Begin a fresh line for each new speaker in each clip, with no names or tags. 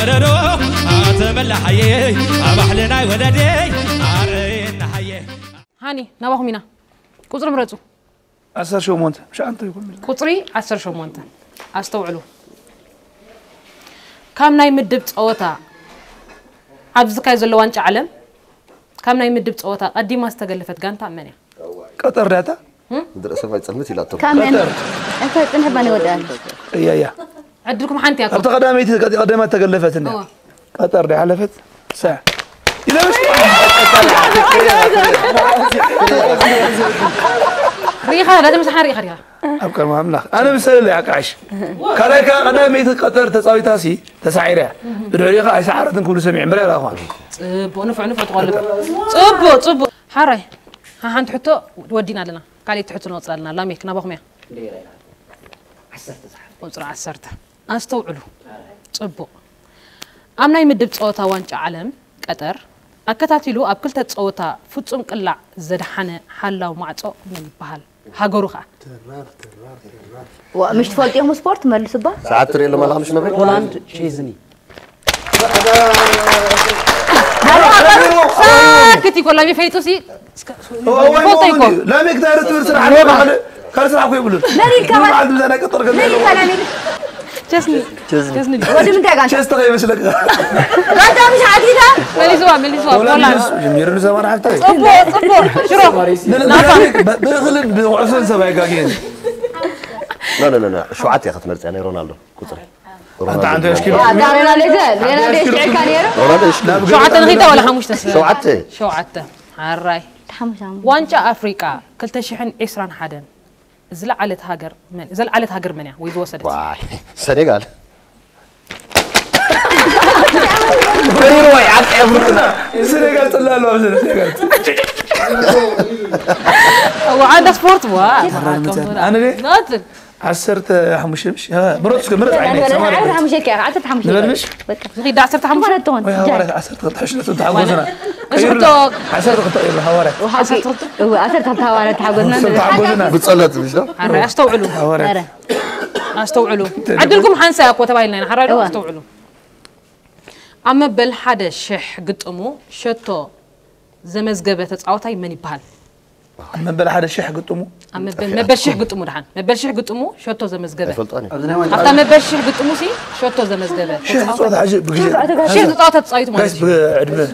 ولدو أتملى حيي أبحلنا ولدي أرينا حيي
هاني نبغى مينا كوتر مرتو
10 شو مونت مش أنت يكون
كوتري 10 شو مونت أستوعلو كم ناي مدبت أوتا عبز كايز اللي وانش علم كم ناي مدبت أوتا قدي ما استقلفت كان تعمني
قطر داتا
دراسة ما يتصلمت إلى طب
كم أنت تنحب ماني ودان
يا
عندكم حنتي أكو
قدمت تقلفت إنها قطر دي حلفت ساعة إذا مش
ريحة لازم مسحان ريحة ريحة
أبكر ما أملاخ أنا بسأل اللي عكاش كلاك أنا ميت قطر تساوي تاسي تسعيرها بالعريقة أي سعرة كل سميع مرير أخوان
صبو نفع تغلب صبو حراي ها هان تحطو ودينا لنا قال تحطو نوصل لنا لاميك نبغ ميا وصرا عسرته استوعلو صبو امناي مدب صوتا وانጭ عالم قطر اكتاتيلو اب كلتا صوتا فصم قلاع زدحنه حلاو معصو من بحال هاغرو خا
ومش تفولتيهم سبورت ملسبا
ساعات تري لما لا مش نبي
هولاند تشيزني
ساكتي كل ما فايتوسي
فوتيكو لا مقدار ترسل على كان سرعه يقولون
لا كمان
عاد انا قطر قال
جسني
ودي من تاعك
شست غير مسلك
انت مش عاديده
ملي سوا والله
جميل زمان حتى
صبو شرو
بغلب بوعسن سبايقاكين
لا شو عاد يا اخي مرت انا رونالدو كثر
انت عندك ايش كيف
دارنا ليزال انا ليش كان يرو
رونالدو ايش
شو عاد نغيته ولا خموش تسوي
شو عاد
هاراي
تحمس
وانجا افريقيا كلتا شحن 21 زلعلت هاجر منيا ويز وصلت
واي سنغال
روي عاد افريقيا سنغال طلعوا سنغال
هو عنده سبورت
انا ليه
نازل
عسرت حمش مش مرت عيني
سمارة عارف حمش هيك عاد تحمش
مش
غير عسرت حمش
مرة تون
عسرت تحشنا تحوزنا
شفتو
عسرت الهوارات
عسرت الهوارات تحوزنا
بتصلت مش ده
استوعلوا عندكم حنسا اكو تبايلنا حرارو استوعلوا اما بالحدا شح قطمو شتو زمزغبه تصاوتاي من يبحال
اما بالحدا شح قطمو
اما مبلشح قطمو دحان مبلشح قطمو شتو زمزغبه
فلطاني
حتى مبلشح قطمو سي شتو زمزغبه
صوت حاجه بقى
شح تصاوت تصايت مو
بس بعدبه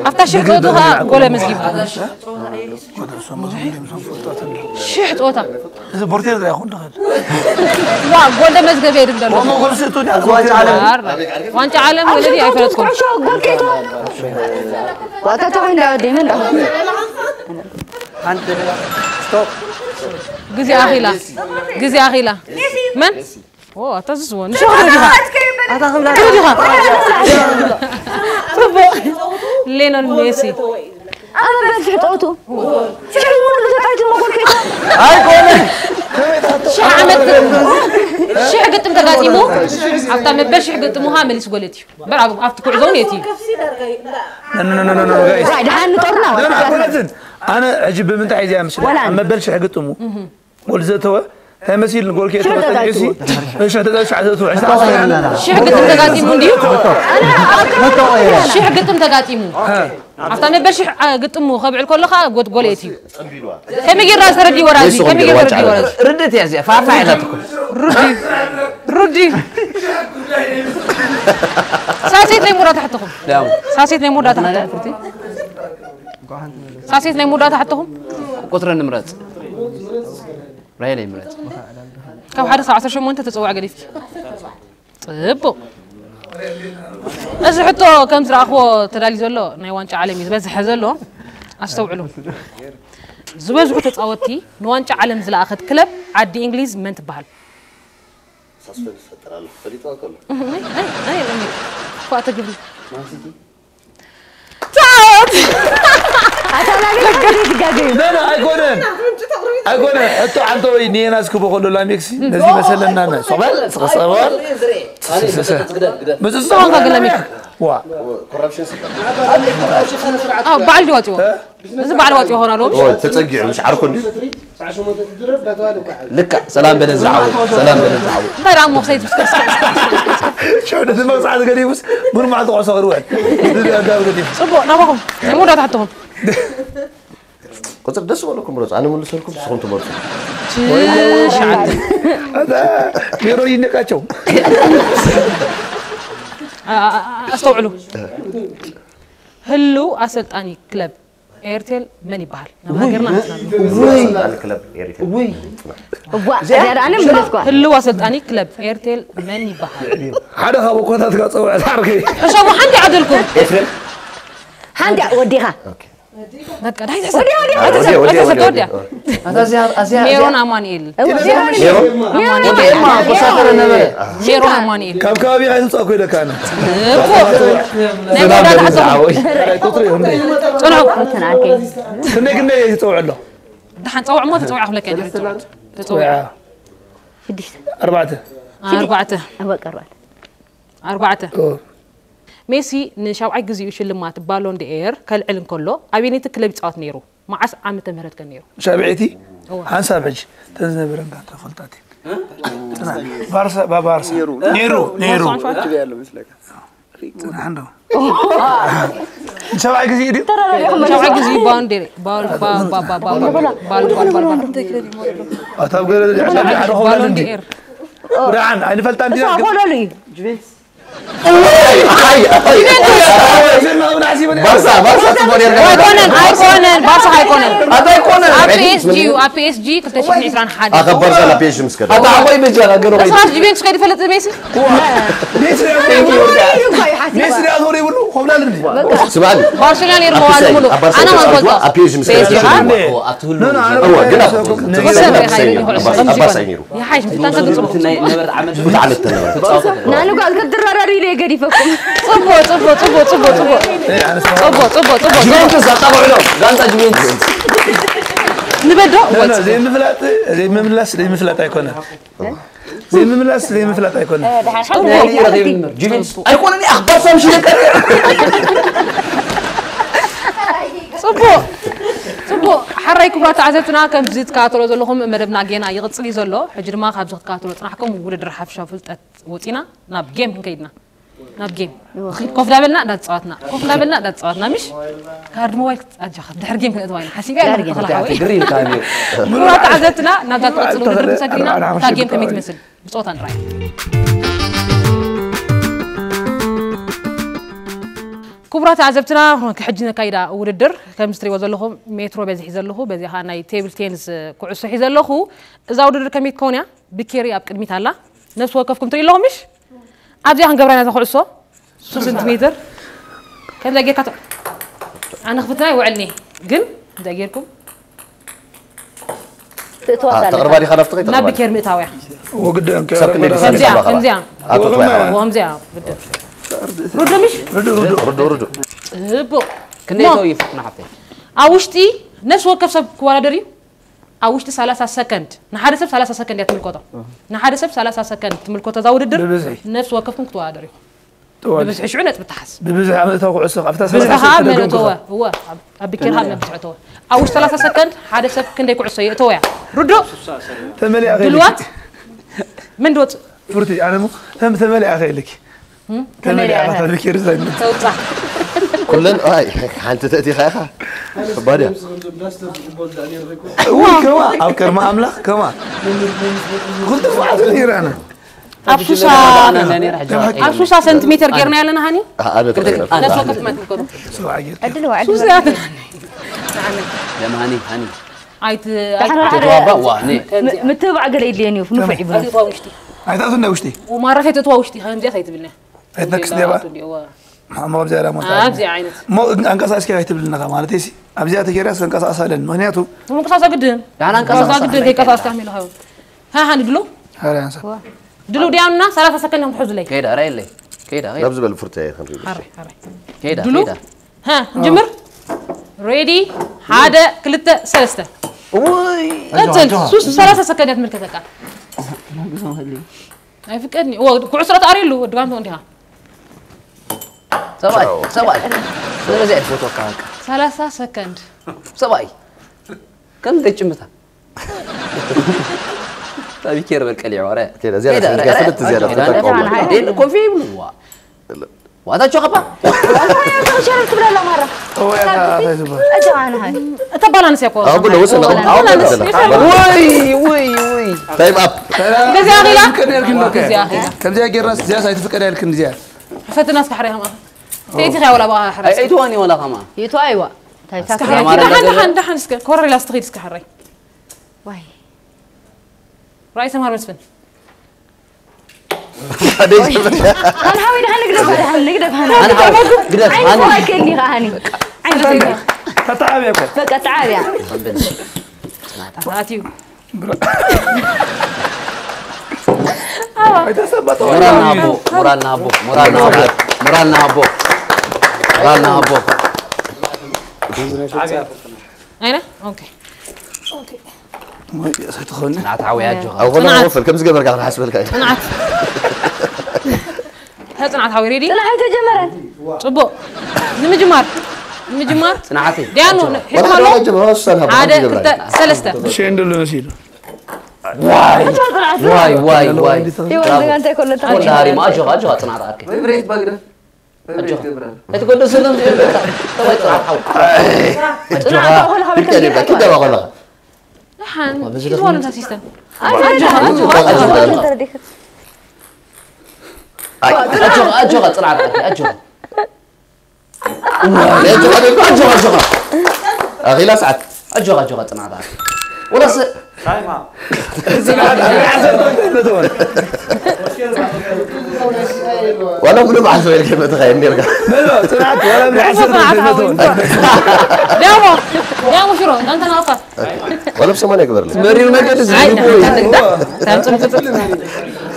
حتى شح قطوها قوله مزغيب شح تصوتا
اذا بورتير يا اخو دخل
وا قوله مزغبه يدل
ما قول سيتوني
وانت عالم ولدي ايفرتكم
وقتها توين ديمن
انت ستوب
جزي اخيلا من اوه تزون شو غادي لينون ميسي
انا بس حطوتو شو اللي زعلت ما قلت
هاي كومن
شي حقتم تقاتيمو عفتا مبلش حقتمو هامل سقولتي برافو عفت كعزونيتي
لا جايز
رايد حن طرنا
انا عجب من تحت يا مش ما بلش حقتمو ولزته هي مسيل نقول كيف تقاتيسي ايش هتدش عزته
شي حقتم تقاتيمو نديو شي حقتم تقاتيمو عفتا مبلش قطمو خبع الكل خا قوليتي كم يجي راس ردي وراسي كم يجي ردي وراسي
ردت يا زي فاعلتكم
ردي ساسيت لي مرات تحتهم ساسيت لي مرات تحتهم ساسيت لي مرات تحتهم
قطر النمرات رايلي مرات
كم حدا 10 وانت تتصوع قليفتي طيب اذا حتى كم ترى اخو تدالي زلو ناي وانچ عالمي زبزح زلو استوعلو زبزحو تتصاوتي نوانچ عالم زلا اخذ كلب عدي انجليز من تبحال
سسبنس فترال فريتو كله
اي لمي فات قبل تعال
لا أقول أنتوا عندوا ناس كبوا كله لا ميكسي نزي مثلا أنا صبر بس الصوت
قال لي
وا
كوربشن
بعد واتو بس بعد واتو هنا لو
تتقع مش عارفوا دي لك سلام بنزعوا سلام بنزعوا
غير عمو سيد
شو ده ما صعد قديمس بر ما تقص غروان
صبوا نابهم مو تحتهم
قصر دس ولا كم رز أنا من لسانكم سخنت مرز
شعب
هذا ميرو ينكاتشو
استوعلوا هلو أسلطاني كلب إيرتيل مني بحال نهاجرنا
الكلب إيرتيل
وي
أنا مدرسكوا
هلو أسلطاني كلب إيرتيل مني بحال
هذا هو كونت تقصوا تعرفي
شو حندي عدلكم
إيرتيل
هندي وديها
هذا
وديها
هذا ميرون أمانيل
ما بسافر أنا
ميرون أمانيل
كم كابي عايز تسوق كذا كان كنا يتوع له
دحين تصوع مو تصوع أخلك يعني تصوع
أربعة
ميسي نشاوعي جزء يشلمات بالون دي إير كالعلم كله أبيني تكلب تعاط نيرو مع عام تمهرت كان نيرو
شابعتي عن سابج تنزل برنقات فلتاتي بارسا بارسا نيرو عنده شاوعي جزء دي
شاوعي جزء باوندري بال بالون دي إير
ورعان أنا فلتان دي
بارسا
PSG كنت أشوف نيسان حد
أخذ بارسا لا بيش مسكر
هذا عوي بيجا قالوا
بس راح جيبين سكيد فلت ميسي
ميسي أدوري بلو خبلا لندي
سمعني
برشلونة يرموا على ملو أنا ما قلت
أبيش مسكر
يا حاج تنقد
نانو قال قدر راري لي قري فكم
صبوا
جوفنتوس طبعوا له غانتا جوفنتوس
نبدأ
زي مفلات أيقونة زي مفلات أيقونة
جوفنتوس أيقونة أخبار سامشي لك
صبوا حريكم رات عزتنا كم زيت كاتلو زلهم مدبنا جينا يغطسلي زلو حجر ما خابز كاتلو تنحكم ولد رحف شافلت وطينا ناب جيم كيدنا ناب جيم كوف لابلنا دا تصواتنا مش كارد موبايل اجا دحر جيم كنت واين حسيبي
جرين كامل
رات عزتنا نابا كوتلو درب سكرينا تا جيم كميت مثل بصوت نراي كبرات عزبتنا كحجنا كايدا وددر كمستري وزلهم مترو بزح يزلهو بزيها ناي تيبل تينس كعسو يزلهو اذا وددر كميت كونيا بكيري اب قدميت الله نفس وقفكم تري لهم مش ابزي هنغبرنا تخلصو 3 سنتيمتر كان لاقيك انا خفتنا يوعلني قل دايركم
تقربا لي خلفت غير
نبي كير متاويا
وقدام
كنزيان ردو مش
ردو
هبو
كنا يسوي فكنا حتى
اوشتي نفس وقف سب كوالدري اوشتي 3 سكند نحارسب 3 سكند يتملكوتا نحارسب 3 سكند تملكوتا زاوددر نفس وقفكم كوالدري بس عشونت بتحس
ببزح عملت توقع السقف
بس ها من هو ابيكيرها من بتعتوا اوش 3 سكند حارسب كندا يكعسو يتويا ردو
تملي اخي
دلوات من دوت
فرتي انا مو تملي اخي لك تملي اخي بكير زين
توصح
كلن هاي انت تاتي خايفه بادي
كما او كما املاح كما قلت فعل كثير انا
أبشوشا سنتيمتر غيرنا لنا هاني
انا تقريبا
نفس وقت ما تقولوا
عدلوا
يا هاني
عيت
تتوابا وهني
متابع قري لي اني نفع يبغى
هاي تاعنا وشتي
وما راح تتواوشتي هاي مزيات هيتبلنا
هيتنكس ديبا ما بزي على ما
ابزي عينت
مو انقصاص كي هيتبلنا مالتي سي ابزي تكيراس انقصاص لن مهنياتو
مو قصاص قدن
يعني
قصاص قدن هيك قصاص تعمل هاي ها هندلو
هلا انسى
دلو ديالنا 3 سكند يوم تحوز لي
كيدا رايلي كيدا
نبز بالفرتاي خلينا
حري
كيدا
دلو
كيدا
ها نجمر ريدي هذا كلتا سلسته
وي
انت سوس 3 سكند ملكتك هاي فكرني وكعسرة اريلو دغانتو انتها
سواي انا زي فوتو كاك
3 سكند
سواي كم دجمتها طيب كير بالكلي عوره
كده زيادة فلت زيادة
دين كوفي بلوا وهذا شو خبا
شربت بلا لا مرة
هو يا
أجا أنا هاي
تبالا نسيكو
أقول له وصل
وي
تايم اب
جزي أخي لا
جزي أخي كم زي جراس زي سايت فكر يا لكن زي
فتنا ناس كحريها ما تيجي خيا ولا بقى حرس
اي تواني ولا خما
يتو أيوة تايساك
دحن سك كوري لا استغيد سك حري
واي
رئيس مهر مسفن
أنا هاوي نقدر
انا قدر
عين فوق كلي غاني عين فوق
فتعب يا كو
فك تعال يا
هاتيو
مرالنا ابو
أين أوكي
يا سيد خوني
نعتعوي يا جوغا
او غنا وفل كم زقبر قاعد نحسب لك
صنعت هل صنعت حويريدي
طلع هاي تجمرت
صبو نمجمار
صنعتي
ديانو
والله
حكمة
رجل ما وصلها
عادة كنت سلسته
شين دول نسيله
واي
يوه أنت كل
كل هاري ما أجوها صنعت أركي
بريت بقدر
أنت قلت سلم
كده كده والله
لحن شو ولا سيستم
أجوها صنعت أركي أجوها
أخي لا سعد
أجوها صنعت أركي ولا
ولا بلو بعرف وين كلمة تغير نرجع
لا صنعت ولا بحسب
ديامو شرو أنت ناقص
ولا بسمانة كبر لي
مري المجلس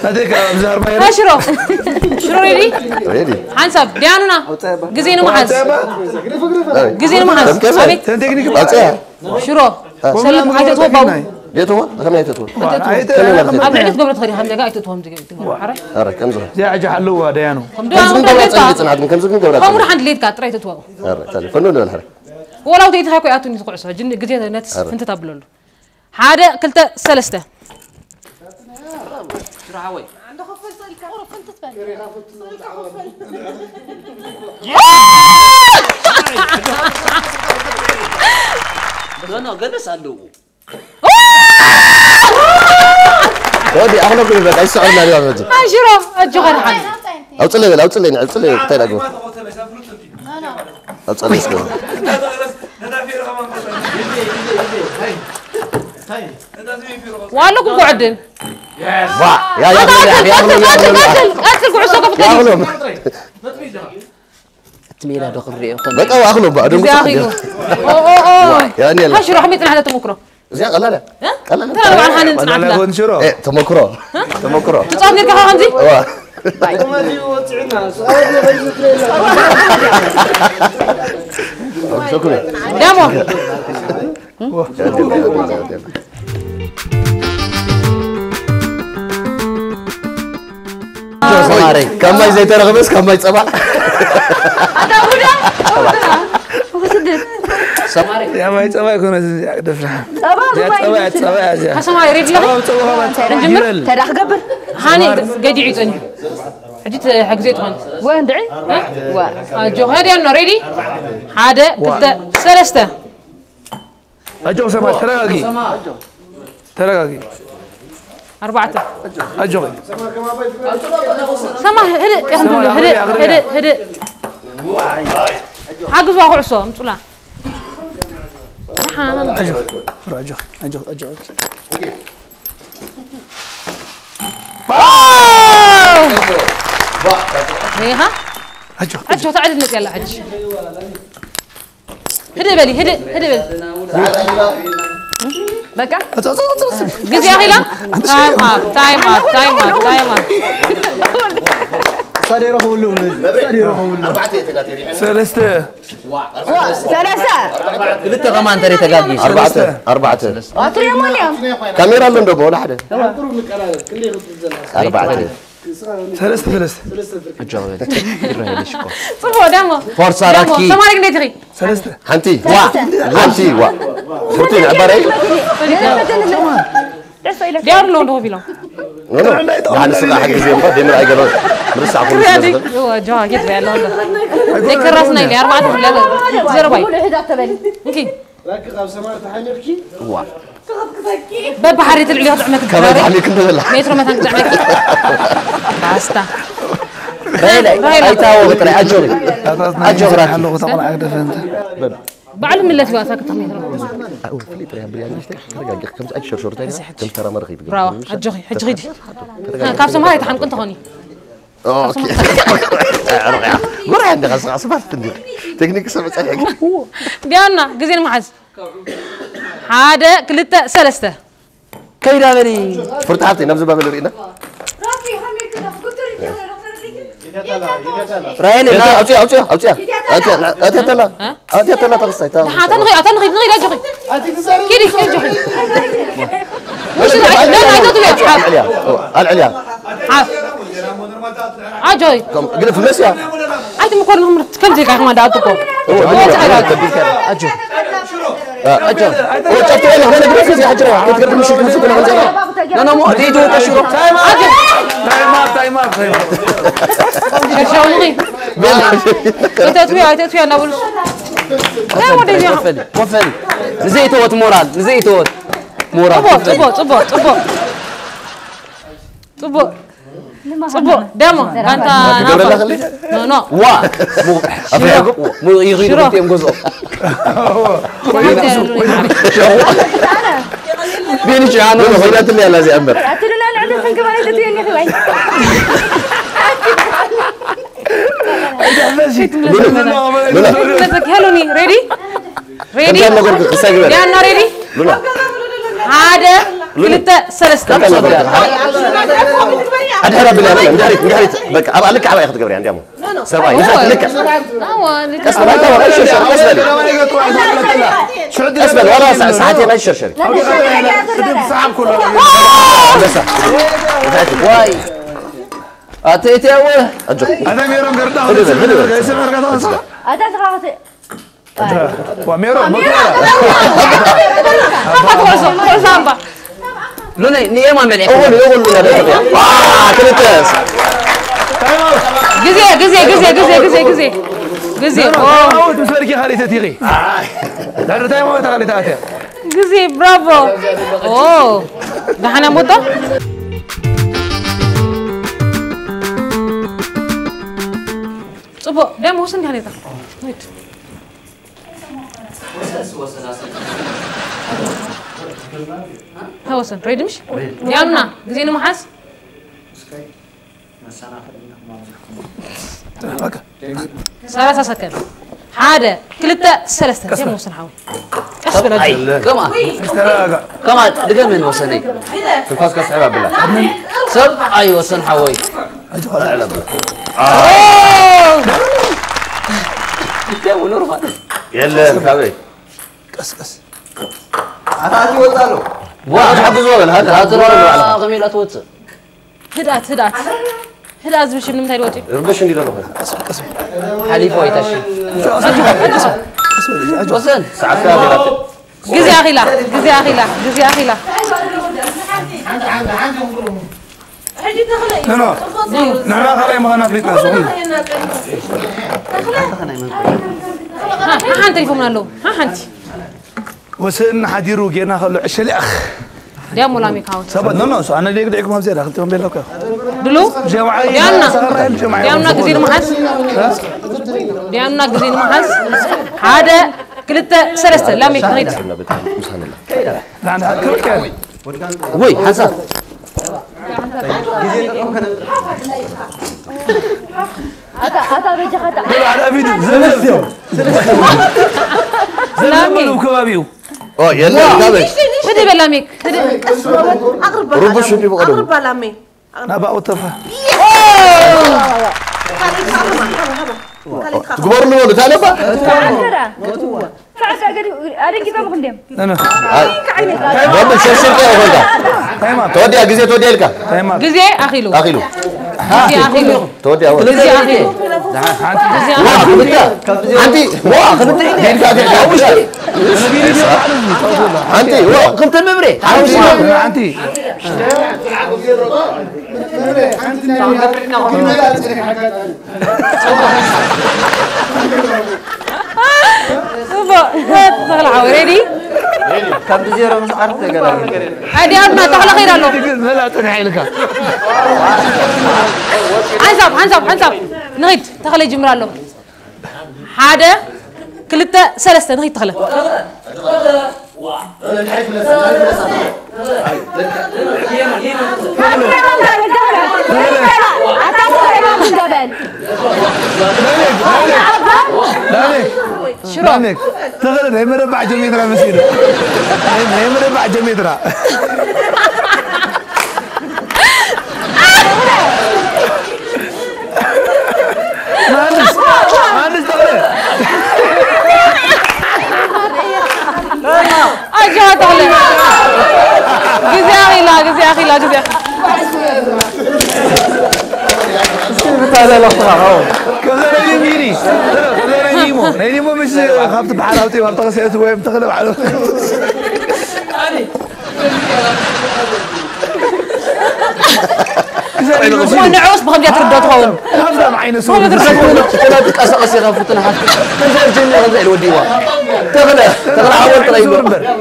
هذيك أبزار ما
ها شرو ريدي
ريدي
حنسب ديانونا جزينو محز جزينو محز أبيك شرو سلم حاجة توبا
جيتوا كم جيتوا
أبعد قبل تخري هم دقائق تتوهم دقائق حرك
أرى كم زه
يا عجح حلوة ديانو
كم
كم زه قبل تصنع كم زه قبل
هم راح عند ليد كات رايت توهم
أرى تالي فنون ولا حرك
ولو تيجي هاكو يعطوني تقعسها جن قديها نتس أنت تابلول هذا كلته سلسته
أنا قد أسأله
ودي أخلو كل بيت أيش سؤال ناري وامجد
شرو الجغر حن
أو تصلي تاني أقول أو تصلي سكوا
وقالكم قعدن
يا
قاتل قعسوك
يا أغلب
تميل هذا خبري
بقى وأغلب بقى دون
زي
يا أني
هاي شرو حميتنا هذا تمكره
زي لا
ترى طبعا هن
أنا
نصنع
كنت شرو
إيه تمكرو
تصاب نركع خانزي
شكرا
دامو
كم ما زي ترى بس كم ما يتصبح
سماري
يا ما يتصبح يكون دفرة صباح
حسما يريد لك
نجمر تراح قبل
هاني قاعد يعيطني حجيت حق زيت هون
وين دعي
جو هذه أنا ريدي هذا كنت سلسته
أجو سما تراقي
أربعة
أجو
سما هدي حق زوا قرصو مطلع
أجو
هيها أجو تعال نك يلا أج هدي بالي
بقى
قز يا أخي لا تايم اب
ثلاثة
قلت كمان تري تلاقي
أربعة
أتري أمانيا
كاميرا لندن ولا حدا أربعة
ثلاثة
صفو دامو
فرصة راكي
سمارك نتري
حنتي شرطين عبارة
ديارلو ندو فيلم
يعني سبع حق زي ما دي مرأي قالوا مرسع كل
هذيك هو جوا كده يلا ذيك راسنا اللي 4 ولا 0 باي اوكي
هو
بابا حريت اللي يقطع مك
كمان عليك انت ولا
متر ما تنقطع مك باستا
راي تاو بتري اجوري اجوري
حلو طبعا عقده فهمت
بعلم ملتي واساك تميت
اقول في طريقه بريان مش ترجع كم اشهر شهرين كم ترى مرخي
براو اجوخي حجغيدي كابسم هاي تحن كنت هوني
اوكي مرة عندي غصب ما تندير تكنيك سمعت عليك
ديانا جزين معز هذا كلتا سلسته
كيدا بري
فرتحتي نبذ باب الرينا
رايني
لا اوتي تلا تقصي تا
تنغي لا جوخي كيدي جوخي وش لا
العليا العليا
اجوي
قلت في المسيا
انت مكون كم زي ما دعوتكم
اجو
اجل وشفت وين هنا بريفيس يا حجره تقدر تمشي في السوق
لا انا مو دي جو تشرو
تايم اب
شاوني تتوي انا بقول لا ما دي
وفل نزيتوت مورال نزيتوت مورال
طبو دemo انت نو
وا مو يغيروا تيم جزء بيني جانا
غيرت لي لازم امر
اعتلنا العدد فين كمان تتيني خوي
هلوني ريدي
يا
انا ريدي هذا كلتا سلسته
أدهر بالله مدهرت بك أبغى لك عباية خد قبري عندي أمو سبعي نزلت لك أسبل ما يتوقع إيش شرشر أسبل ولا ساعتين ما يشرشر
صعب كله
واي أتيتي أول
أجو
هذا ميرون قرده
هذا تغاطي
وميرون
لوني نيما من
أول لنا كنتاس
جزي
أول تسمعك خالي تتيغي لا تايم أول تخلي تاتي
جزي برافو أوه ده أنا موتا صبو ده موسن كان يتا نيت هوسن ريدمش يامنا جزينا محس سلاسة سكن هذا كلتا سلسة زي موسن حاول كسر
كمان دقل من وسني
في الفاس كاس عباب بالله
سب أي وسن حوي
يلا كابي
كس
هذا وصلوا
واحد حق زول هذا غميلة توتر
هدأت بشي من متى وجهي
ربش ندير له
حليف ويتاشي وسن
ساعات كاملة
جزي أخي لا
لا نحن خلي ما نفريت ناسهم
ها أنت يفهمنا له ها أنت
وسن حديرو جينا خلو عشلي أخ
dia mulai mikau.
Sahabat, no, soalnya dia gede kumam zeda, kita ambil lokal.
Dulu? Diamna gezin mahas. Diamna gezin mahas. Ada kita selesai, lah mik nida.
Nah, kerja.
Woi, Hasan.
Ada bejak ada.
Ada video, selesai. Selesai lu kebabiu.
Oh, يلا قبل.
بدي بلاميك.
ربع شو اللي بقوله؟
أقرب بلامي.
نبأ وتفا.
تقبر له ولا تعال بقى؟
ada kita bukan dem.
أنا.
بابا شرشر كده ولا؟ تودي أجهزة تودي لك.
جزء أخيلو.
أخيلو.
جزء أخيلو.
تودي أول.
جزء أخيلو.
wah خبرتي wah خبرتي دين كذا أنت
قلت المبري
أنت
طلع ريدي
كم بزيرو مش عارف تقدر
عادي أبنا تخلى خير له
لا تنحي لك
حنسب نغيت تخلى جمرة له حدا كلتا سلسة نغيت تخلى
شرانك تغلب هي مربع جميترا مسيرة هي مربع جميترا مهندس تغلب
أجا تغلب جزاخي لا
هذا لا صراحة
كذا يميني نيمو مش خافت بحالاتي وارتقى سيئة وين تغلب على
ونعوس بخمجة تردو تهون
هذا معي نسوي
لا تقصقص يا غفوتنا حتى تنزل جنة غزال وديوا تغلى أول طريقة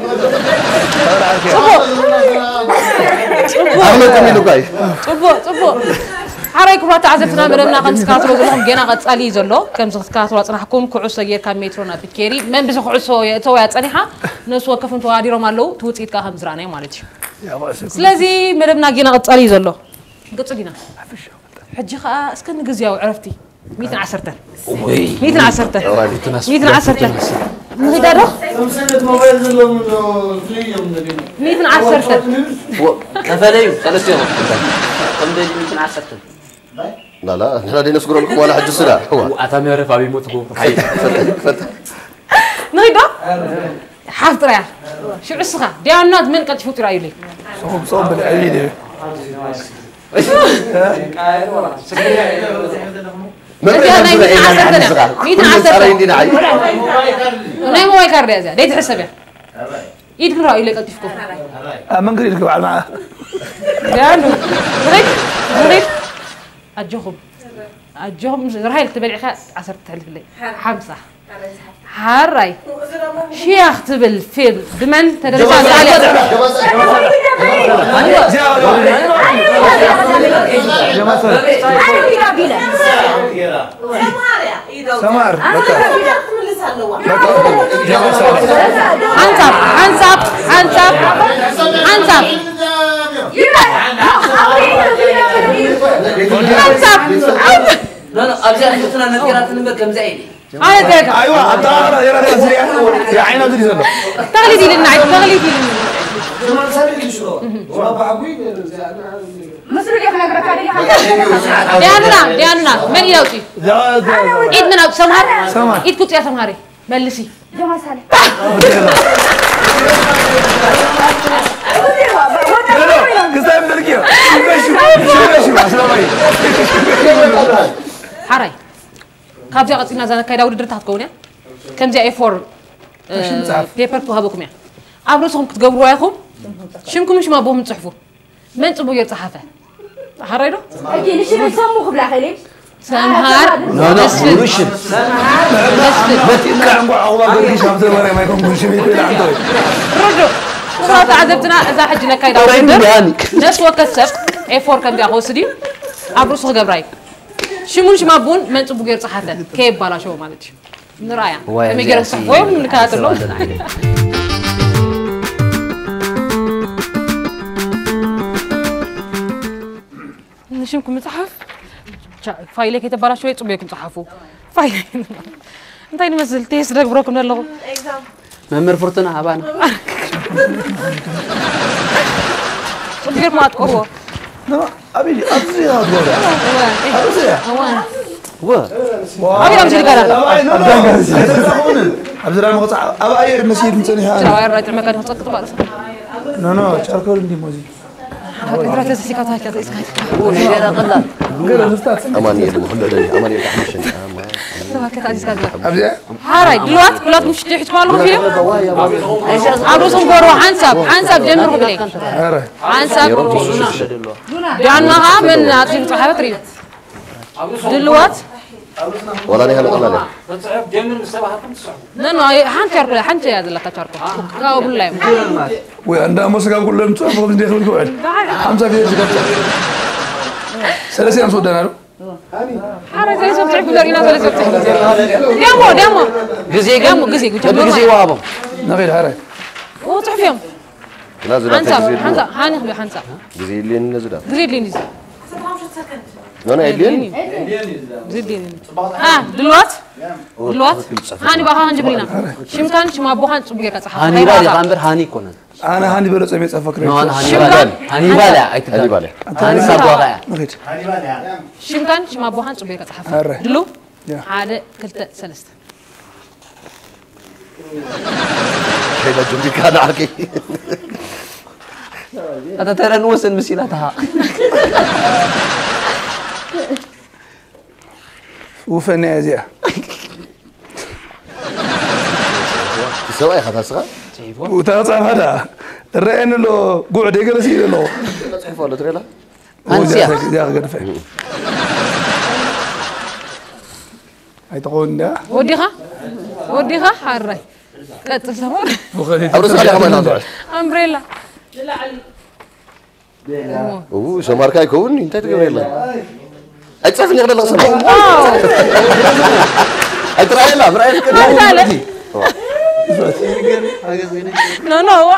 أحمد كمينو كاي
صبو حرايكم تعزفتنا مرمنا قد سكاترو لهم جينا قد سالي زلو كم سكاترو صراحكم كعصا غير كان مترونا بكيري من بس كعصا تو يا صنيحه نسو كفن تواديرو مالو توصيت كا همزرانه مالتي سلازي مرمنا جينا قد سالي زلو قصدينا حجي خا اسكن غزياو عرفتي 110 110 نغيدارو
موبايل زلهم فريم نبينا
110
نفليو ثلاث يوم كم دي 110
لا نحن دي نسقر لكم ولا حج السرعة هو
أتامي عرف أبي موت هو
فتح
نغيدو حافظ ريال شو عسخة ديانات من قد شفت رأيلي
صوب بالعيد
نايم واي كاردي ازا ديت حسابي يدك رأي لك تفكو
من قريب لك على معاه
ديانو غريب أجهم رهيل تبلع خا 10 تحلف لي حمصة هاراي شيخ تبل فيلم بمن تدرسان عليه
سمار
لا أبزار حتنا نذكرات نبى كم زعيني
ايوه طار يا عين ادري زلو
تغليدي للنعيد دياننا من يلوتي إيد من أو سمهر إيد كنت يا سمهري ملسي
جمال صالح حراي كابجا قصينا زانا كايدا ودر تاكونيا كم زي A4 بيبر كوهابكم يا أبرزهم كتقبروا ياكم شمكم مش ما بهم تصحفوا من تبغوا يتصحفه حراي ده أجي نشيل سمو قبل أخلي
سمهر
وش
رجو صراحة عذبتنا إذا حجنا كايدا ودر ناس وكسب A4 كم بياخذ سدي أبرزهم قبراي شمونش ما بون من تبغوا يتصحفه كيف بالا شو مالتي نرايا كم يجرب صحفهم نكاتلو نشمكم مصحف فايلك يتبارا شوي صبيكم صحفوا فايل انتي نمزل تيس دغبركم نلو
ممر فرتنا هبانا
صبير ما تقروا
ابي اصلي هذا
ابي امشي لكره
عبد الرحمن قطع ابا اير مسير نصنيها
شاوير رايت مكان تسقط بعد
نو شاركول دي موزي
قدرت تسيكات هاي كذا اسكت
قول لي انا قلت
غير الاستاذ
أمانية المهلة أمانية تحمشني
تبارك عزيز كذا
أبدا
هاي دلوقتي مش تحت ماله فيه عروسهم قروا حنسب جمر قبلي
هرا
حنسب جانها من عطيم صحابة تريد دلوقتي
ولا نهلا ولا لا
بتصعب جمر مسابقة تصعب
نو حنت يا ذلك تشاركه كاو بالله
وعندها موسيقى كلهم تصعب من داخل القواعد حمزة في زكاة سلسلة أمس ودنا له
حرا زي سوف تعرف دورينا سلسلة ديامو جزي جزي
وابو
نغير هرا
وتعرف يوم
نازل
حنسب هاني خبي حنسب
جزي اللي نزل
جزي اللي نزل
أنا إلين
زيدين دلوقتي هاني بقى هنجبرينا شم كان شما بوخان صبيك صح
هاني بالي غامبر هاني كنا
أنا هاني بلو سميت أفكر
نو أنا هاني بالي
هاني بالي
هاني سابقة
نغير
شم كان شما بوخان صبيك صح دلو هذا كلتا سلسة
هذا جملة كان عاكي
أنت ترى نوصل مسيلتها
وفني أزياء
سواء خذها صغار
وتعرف هذا الرأينا له قعد يقرأ سيد له
تعرف ولا ترى لا
أنسيا
يا أخي قرفة هاي تقول ده
وديها حرة لا تسمر
أبرز على كمان هذا
أمبريلا
أوه سمار كاي كون أنت تقول لا أتصف إني أقدر أصلا أترى لا برأيك
نو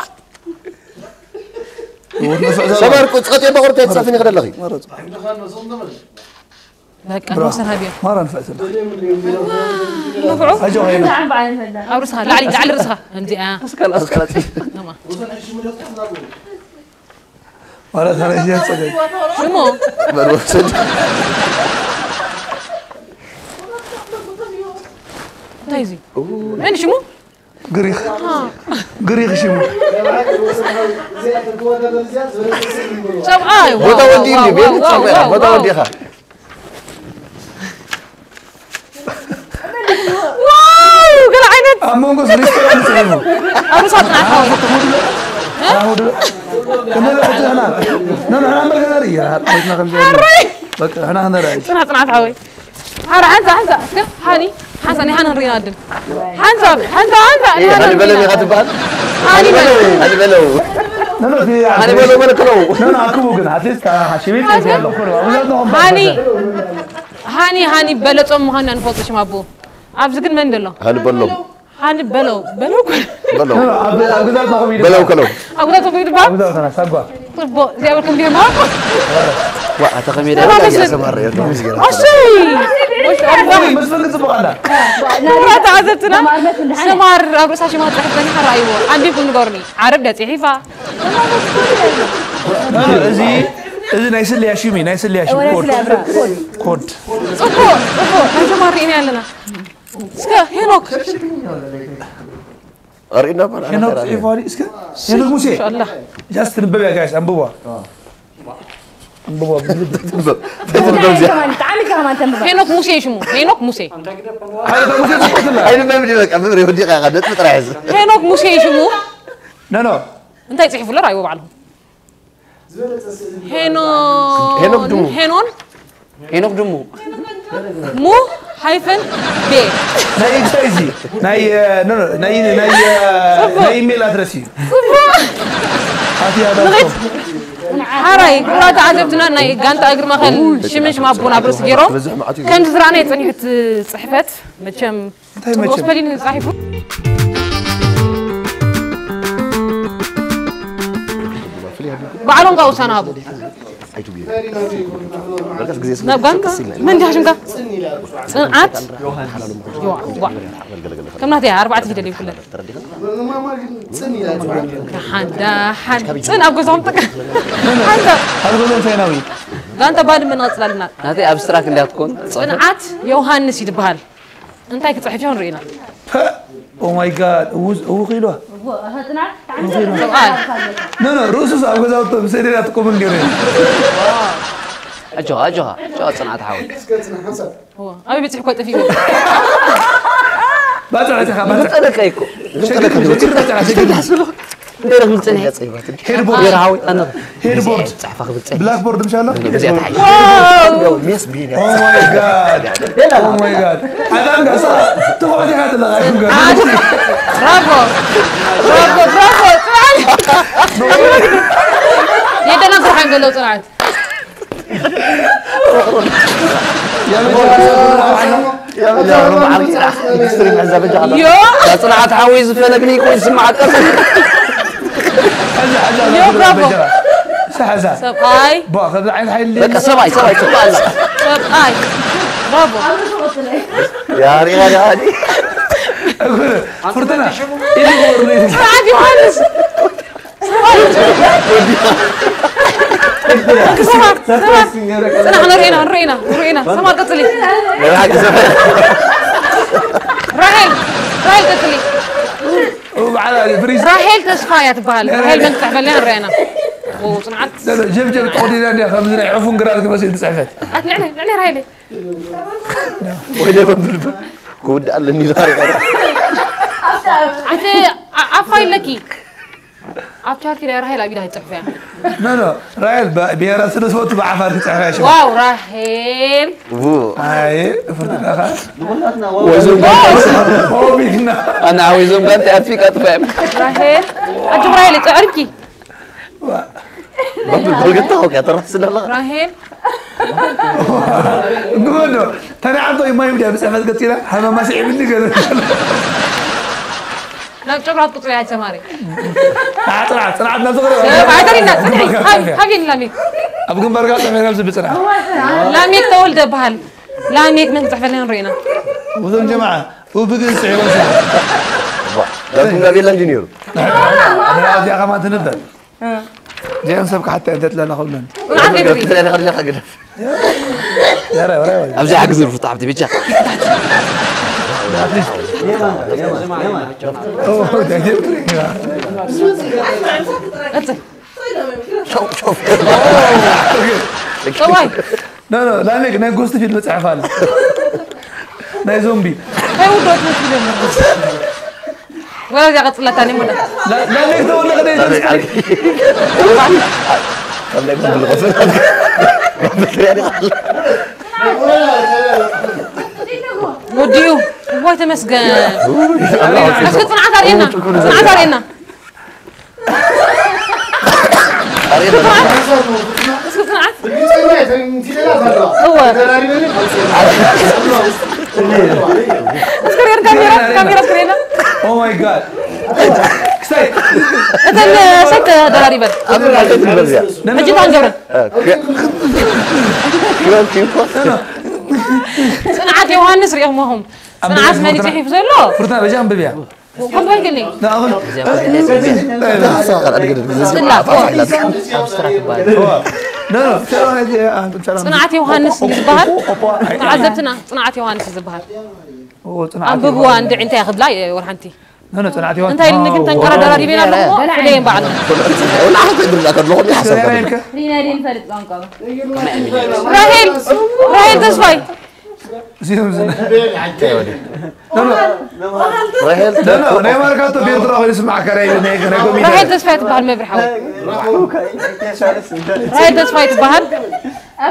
سمار كنت قطع بقول تتصف إني أقدر لغي
لك أنا وصلها بيا
ما رنفعت
رفعوا
أجوا هنا
أورسها لعلي رسها عندي
أسكال
ولا أنا إيش صدق
شمو
بروسد
تايزي وين شمو
قريخ شمو
شوف
بودا ودي اللي بين بودا ودي خا
واو قال عينت
أمون قص ريستوران سلمو
أورسها تنعت
كنا لا هنا أنا عمل غيرية هنا خمسة بس هنا رأي
تنعت حوي حنسا هاني حسني هانا رياض حنسا
هاني بلو يخاطب بعد هاني بلو هاني بلو ما نكلو
أنا أكو كنا حسيت حشيمين
هاني بلو توم هانا نفوتش ما بو أبزكن من دلو هاني بلو
كلو
أقول لك تبغى تبغى
أنا سبعة
طب زي أقول لكم بيرما
وأعتقد
أشي
بس فكرت سبعة
لا تعذبتنا سمار أبرس عشان ما تحبني حرايبه عندي كل قرني عرب ده تحيفا
إذا نايس اللي أشيمي كود
أوه سمار إني علنا سكا هنوك
أرينا بنا
هنوك إيفاري إسكا هنوك موسى
إن شاء الله
جالس تنبأ يا جايز أنبوا
تعالي كمان تنبأ
هنوك موسى شمو هنوك موسى
أنا ما بدي لك أمر يودي قاعدة مترعز
هنوك موسى شمو
نو
أنت يصحف ولا رأيه بعلهم
هنوك دمو
مو هايفن بي
ناي إكسايزي ناي إيميل أدرسي هاتي هذا
حراي كلا تعذبتنا ناي قانت أجر مخل شمش ما بون عبرس جيرو كم تزرعنا يتني صحفات متشم وصلين صحيفه بعلون قوسنا أبو نبغانك من دي هاشمك صنعت كم نهدي 4 فيديو كلها حدا صن أبغى زومتك حدا
هذا فيناوي
أنت بعد من أصلنا
هذه أبستراك اللي هتكون
صنعت يوهانس يدبهال أنت هيك تصحي شلون رينا
أو ماي جاد هو خيلوا
سؤال
نو روسوس أبغى زاوت مسيري أتكلم من غيره
أجوها صنعت حاول
هو أبي بتحكي كويس فيه
بطلع تخبط
أنا كيكو دير من سنة
هيربورد
يراوي أنا
هيربورد
صحفة قبل
بلاك بورد إن شاء الله
بزيادة حي ميس بيني
اوه ماي جاد اوه ماي جاد هذا قصة تقعدي هذا اللي
برافو يدنا نروح نقول له طلعت
يا رب عليك يستري معزة بجعل يا طلعت حاويز فانا بني كويس سمعت
يا برافو
سهزة
سباي
باخذ العين حي اللي
لك سباي
سباي برافو
يا ريال هادي
اقول فرتنا
عادي مهندس سمع نرينا سمع قتلي راحل قتلي
وعلى فريز
راحل تسفايا تبال راحل بنت تعملنا رينا وصنعت
جب تقولي لنا خمسين عفون قرارك بس انت سعفت
لعني راحل
وين بندل كود قال لي داري
عفاي لكي عفشار كده راحل أبي ده يتعفيها
نو رايل بيرا سنة صوت بعفار تتعفيها شو
واو راحل
هاي فرتنا خلاص
وزوم
هو بيكنا
انا عاوزهم كانت افيك اتفهم
راحل أجيب راحل تعرفي
بقول قلت لك يا ترى سنة
راحل
قولوا تاني عطوا ما يبدأ بس أفضل قلت له هذا ما سعي مني قالوا
لا تشوفها تطلع يا سماري
طلعت نفس
هاي لاميك
أبغى برجع تعمل نفس بسرعة
لاميك تولد بهال لاميك من تحفلين رينا
وذن جماعة وبقي سعي
لا كنا بيلا انجينير
أنا يا أخي ما تنبه جاي نسبك حتى أنت لا ناخذ منه
انا خلينا حاجه
يا رأي
ابزي حق زر فتح عبد بيتش
أوه تعجبني
شوف
طواي
لا لا لا قوست في المسعف هذا ناي زومبي
هاي ودوت مسلم ولا جاء قتلة تاني منا
لا لا تقول لك ده
الله يقبل الغفل
وديو واي تمسكن اسكت صنعت علينا اسكت صنعت هو اسكرين كاميرا سكرينا
اوه ماي جاد كسيت
انت سكت دولاري بس اجيب عن جبران صنعت يوهانس ريهم صنعت ماني تحيف زي له
فرتنا بجام ببيع
كم باين قلني
لا أقول لا
صنعت يوهانس الزبهر تعذبتنا صنعت يوهانس الزبهر عم ببوا عند انت ياخذ لا ورحنتي
انا صنعت يوهانس
انت اللي كنت انقرا دلاري بينا له فلين بعد
ولا عارف يقول لك الله يحسن
رينا فرد بانكم
راهيل تسفاي
زين زين
راهيل
لا انا ما ركبت بيضرب يسمع كراي هيك انا
راهيل تسفاي تبهل ما بيحاول راهيل تسفاي تبهل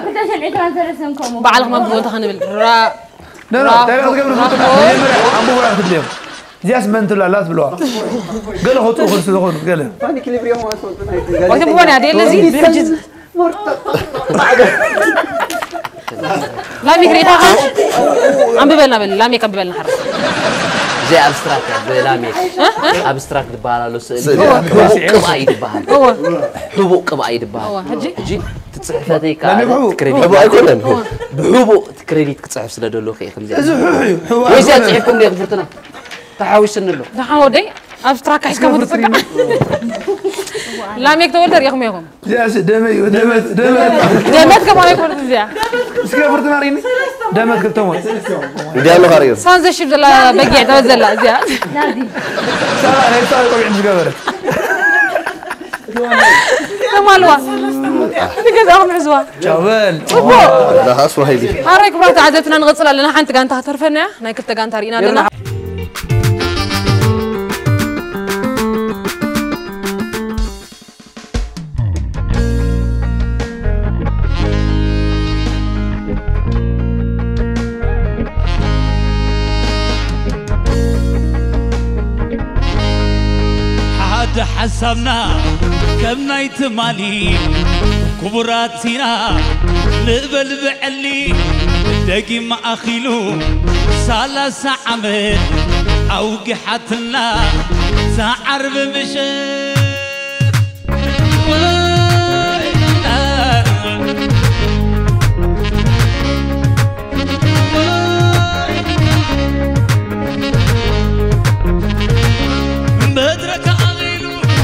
كنت شمعت عن ثلاثة
بعلق ما بقول تخنبل
لا تاخذ قبل عم بقول اخذ اليوم جاس بنت لا بلوها قال خطو خلص دخول قال
وقت بوانا هذه الذي بيحجز لا ميكريتا عم ببلنا لا ميك عم ببلنا حرف
زي ابستراكت زي لاميك ابستراكت دبالا لو قباي دبال
هو
حبو قباي دبال
هو هجي
تتصحف هذيك
كريديت
حبو ايكونن بحبو كريديت كتصحف سلا دلو خي خمزه ويزا تصحفكم لي غفرتنا تحاوشن له
تحاودي ابستراكت حيس كم تسقع لا ميك تقول در يخم
جاس دمي
دمت كم ما يكون فيها
سكافرت ماريني دمت كتمون
ديالو غاريو
سانز الشيب لا بقيع توزل لا زياد
نادي
انا صار قبل عند سكافرت
مالوا تجزاهم عزوة
جبل
لا سواهيلي
هاريك برات عادتنا نغسل لنا حنت كانت هترفنا ناي كنت كانت رينا لنا
حسبنا كم نايت مالي كبراتنا نقبل بعلي دقي ما أخيلو سالس عمل أوقي حتنا سعر بمشي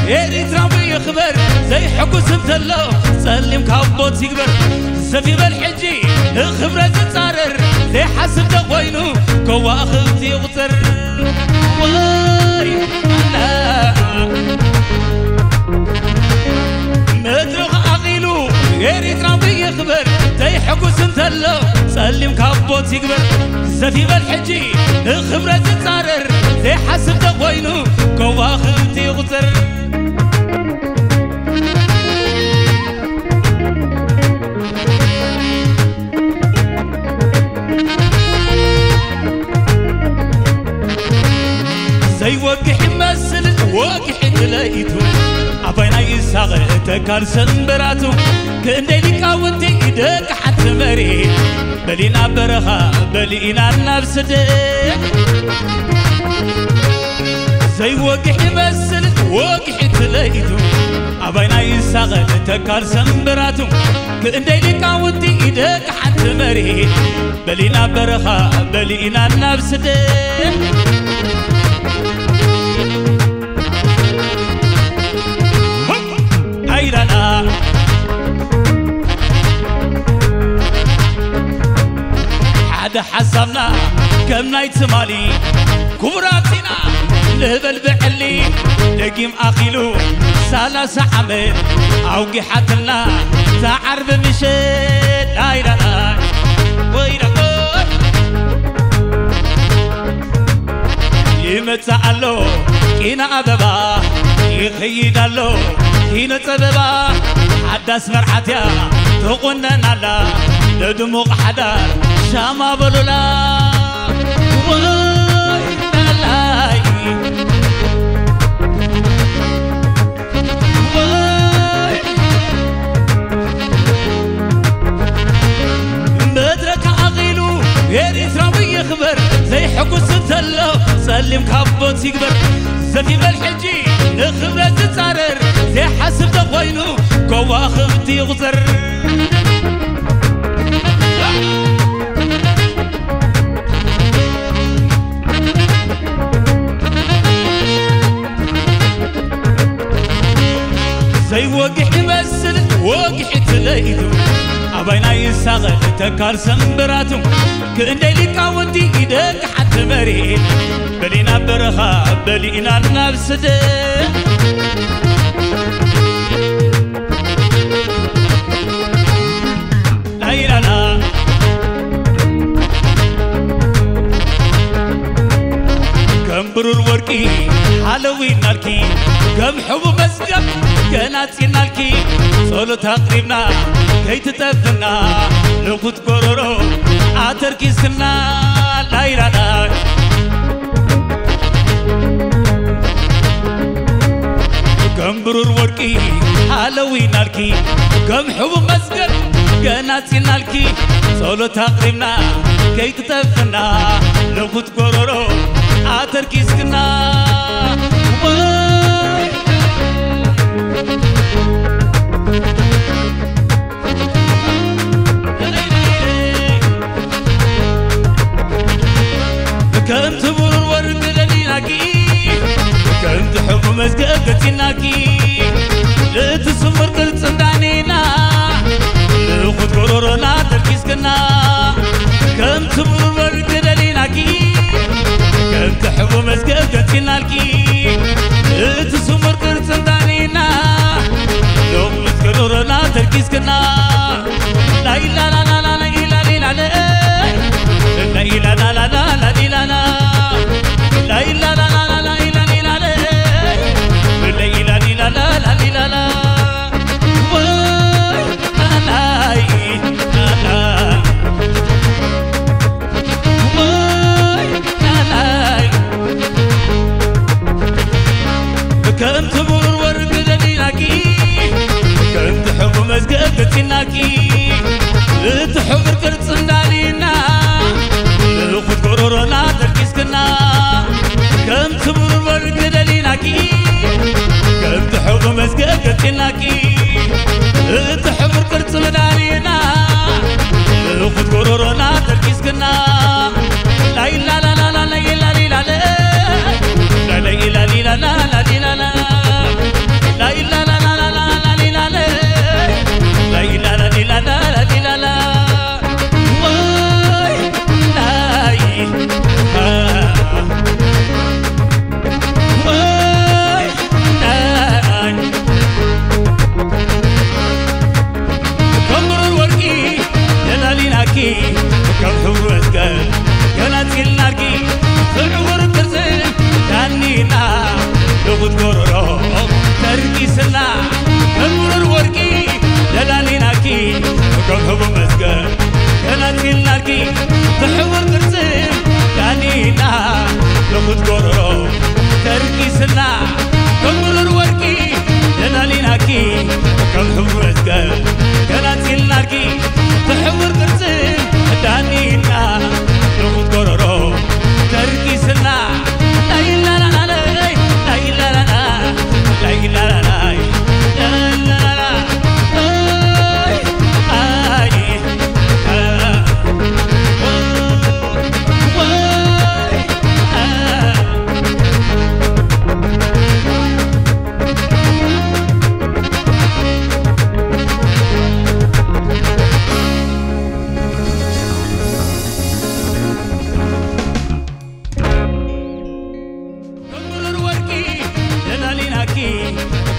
إريتراوي يخبر زي حكو سمتلو سلم كابوت يكبر سفي بالحجي خبرة تتصارر زي حسب تقوينو كوا أخذتي غطر واي أنا مدرغ أغيلو إريتراوي يخبر زي حكو سمتلو سلم كابوت يكبر سفي بالحجي خبرة تتصارر زي حسب تقوينو كوا أخذتي غطر زي وقح مسل وقح تلاقيتو عباينا يساغ تكال سنبراتو كندي لك عودي إيدك حتى مريد بلينا برخا بلينا النفس دك زي وقح مسل وقح تلاقيتو عباينا يساغ تكال سنبراتو كندي لك عودي إيدك حتى مريد بلينا برخا بلينا النفس دك عيرنا حدا حسبنا كم نايت مالي كبراتنا نهبل بعلي دقيم أخيلو سالس عمل أوقي حتنا تعرف مشيت عيرنا ويرنا يمتعلو كينا أبابا يخيدالو هنا تبابا حداس مرحتيا تقننا لا ندمق حدا شاما بلولا واي لاي واي بدرك أغيلو إريتراوي يخبر زي حكو ستلو سلم كابوت يكبر زفي بالحجي نخبرة تتصارر زي حسب تقوينو كوا خفتي غزر زي وقح مسل وقح تلاقيتو عباينا يساغ تكال سنبراتو كندي لك عودي إيدك حتى مريد بلينا برخا بلينا النفس دك ليلنا كم برور ورقي حلوين نالكي كم حبو مسقب كناتي نالكي صولو تقريبنا كي تتفنا لقود قرورو عاتركي سنا ليلنا كم برور ورقي حلوين نالكي كم حبو مسقب كناتي نالكي صولو تقريبنا كي تتفنا لقود قرورو عاتركي سنا كم تبور ورد لنيناكي كم تحب مسققتي ناكي لا تسمر قلت صندانينا لخد قرورنا تركيز كنا كم تبور ورد لنيناكي كم تحب مسققتي ناكي لا تسمر قلت صندانينا لخد قرورنا تركيز كنا تحبر كرتن دالينا لخد قرورونا تركيسكنا كم تبر برك داليناكي كم تحب مسكك كتناكي تحبر كرتن دالينا لخد قرورونا تركيسكنا لا لا لا لا لا لا لا لا لا لا لا لا لا لا لا لا لا لا لا تحور قرصين دانينا لخد قررو تركي سنا كمر الورقي دلاليناكي كم حور اسقر كانت الناركي تحور قرصين دانينا لخد قررو تركي سنا لا لا لا لا لا لا لا لا لا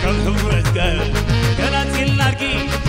كم حور اسقر كانت الناركي